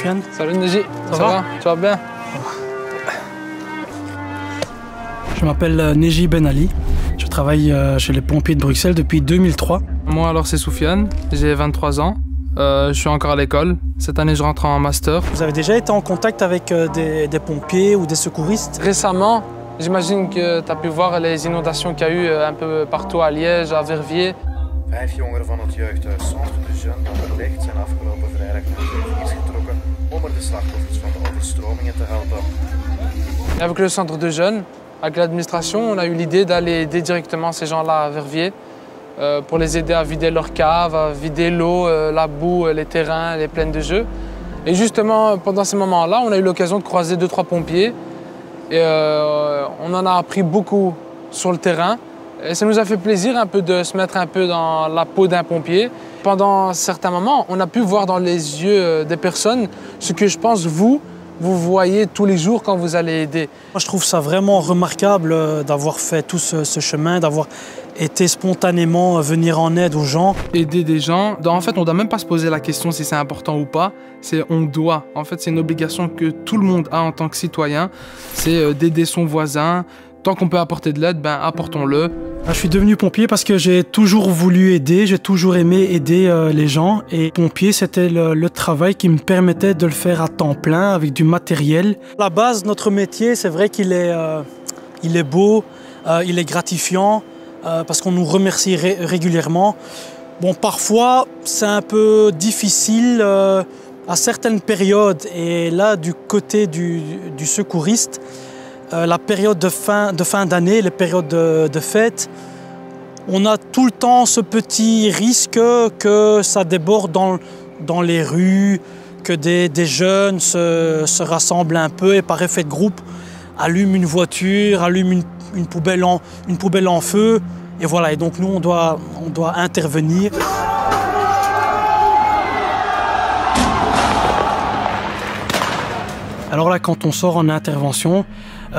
Soufiane. Salut Neji, ça va? Tu vas bien? Je m'appelle Neji Ben Ali. Je travaille chez les pompiers de Bruxelles depuis 2003. Moi alors c'est Soufiane, j'ai 23 ans. Je suis encore à l'école. Cette année je rentre en master. Vous avez déjà été en contact avec des pompiers ou des secouristes? Récemment, j'imagine que tu as pu voir les inondations qu'il y a eu un peu partout à Liège, à Verviers. 5 jongeren van het jeugdhuis Centre de Jeunes van Anderlecht zijn afgelopen vrijdag naar de rivier getrokken om er de slachtoffers van de overstromingen te helpen. Et avec le centre de jeunes, avec l'administration, on a eu l'idée d'aller aider directement ces gens-là à Verviers pour les aider à vider leur cave, à vider l'eau, la boue, les terrains, les plaines de jeux. Et justement, pendant ces moments-là, on a eu l'occasion de croiser 2-3 pompiers et on en a appris beaucoup sur le terrain. Et ça nous a fait plaisir un peu de se mettre un peu dans la peau d'un pompier. Pendant certains moments, on a pu voir dans les yeux des personnes ce que je pense vous voyez tous les jours quand vous allez aider. Moi, je trouve ça vraiment remarquable d'avoir fait tout ce chemin, d'avoir été spontanément venir en aide aux gens. Aider des gens, en fait, on ne doit même pas se poser la question si c'est important ou pas. C'est on doit. En fait, c'est une obligation que tout le monde a en tant que citoyen. C'est d'aider son voisin. Tant qu'on peut apporter de l'aide, ben apportons-le. Je suis devenu pompier parce que j'ai toujours voulu aider, j'ai toujours aimé aider les gens. Et pompier, c'était le travail qui me permettait de le faire à temps plein, avec du matériel. À la base, notre métier, c'est vrai qu'il est beau, il est gratifiant, parce qu'on nous remercie régulièrement. Bon, parfois, c'est un peu difficile à certaines périodes. Et là, du côté du secouriste, la période de fin d'année, les périodes de fête, on a tout le temps ce petit risque que ça déborde dans les rues, que des jeunes se rassemblent un peu et par effet de groupe allument une voiture, allument une poubelle en feu. Et voilà, et donc nous on doit intervenir. Alors là, quand on sort en intervention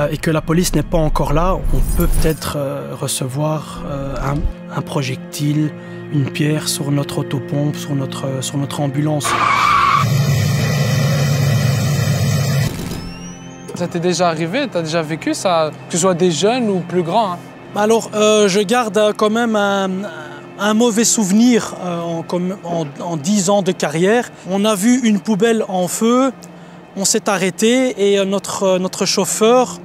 et que la police n'est pas encore là, on peut peut-être recevoir un projectile, une pierre sur notre autopompe, sur notre ambulance. Ça t'est déjà arrivé? Tu as déjà vécu ça, que ce soit des jeunes ou plus grands? Alors, je garde quand même un mauvais souvenir en 10 ans de carrière. On a vu une poubelle en feu. On s'est arrêté et notre chauffeur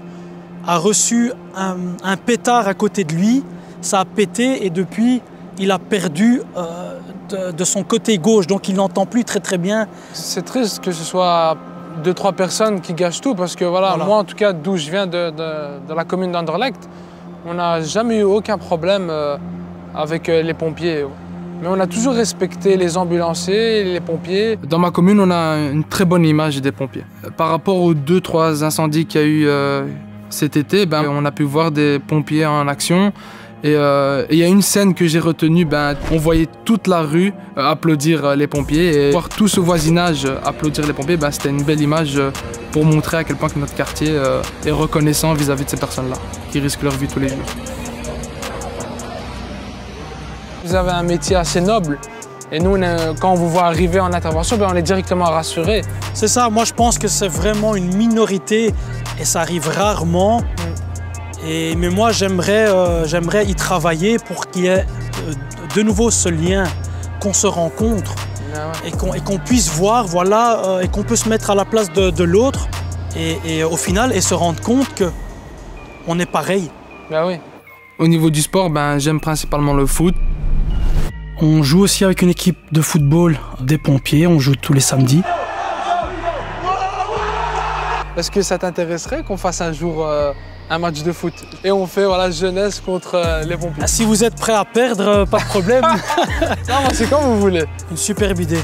a reçu un pétard à côté de lui. Ça a pété et depuis, il a perdu de son côté gauche, donc il n'entend plus très bien. C'est triste que ce soit 2-3 personnes qui gâchent tout parce que voilà. Moi en tout cas, d'où je viens de la commune d'Anderlecht, on n'a jamais eu aucun problème avec les pompiers. Mais on a toujours respecté les ambulanciers, les pompiers. Dans ma commune, on a une très bonne image des pompiers. Par rapport aux 2-3 incendies qu'il y a eu cet été, on a pu voir des pompiers en action. Et il y a une scène que j'ai retenue, on voyait toute la rue applaudir les pompiers. Et voir tout ce voisinage applaudir les pompiers, c'était une belle image pour montrer à quel point que notre quartier est reconnaissant vis-à-vis de ces personnes-là, qui risquent leur vie tous les jours. Vous avez un métier assez noble et nous, quand on vous voit arriver en intervention, on est directement rassurés. C'est ça, moi je pense que c'est vraiment une minorité et ça arrive rarement. Mais moi j'aimerais y travailler pour qu'il y ait de nouveau ce lien, qu'on se rencontre et qu'on puisse voir, voilà, et qu'on peut se mettre à la place de l'autre et au final se rendre compte qu'on est pareil. Ben oui. Au niveau du sport, j'aime principalement le foot. On joue aussi avec une équipe de football des pompiers, on joue tous les samedis. Est-ce que ça t'intéresserait qu'on fasse un jour un match de foot? Et on fait jeunesse contre les pompiers. Si vous êtes prêt à perdre, pas de problème. Ça, c'est quand vous voulez. Une superbe idée.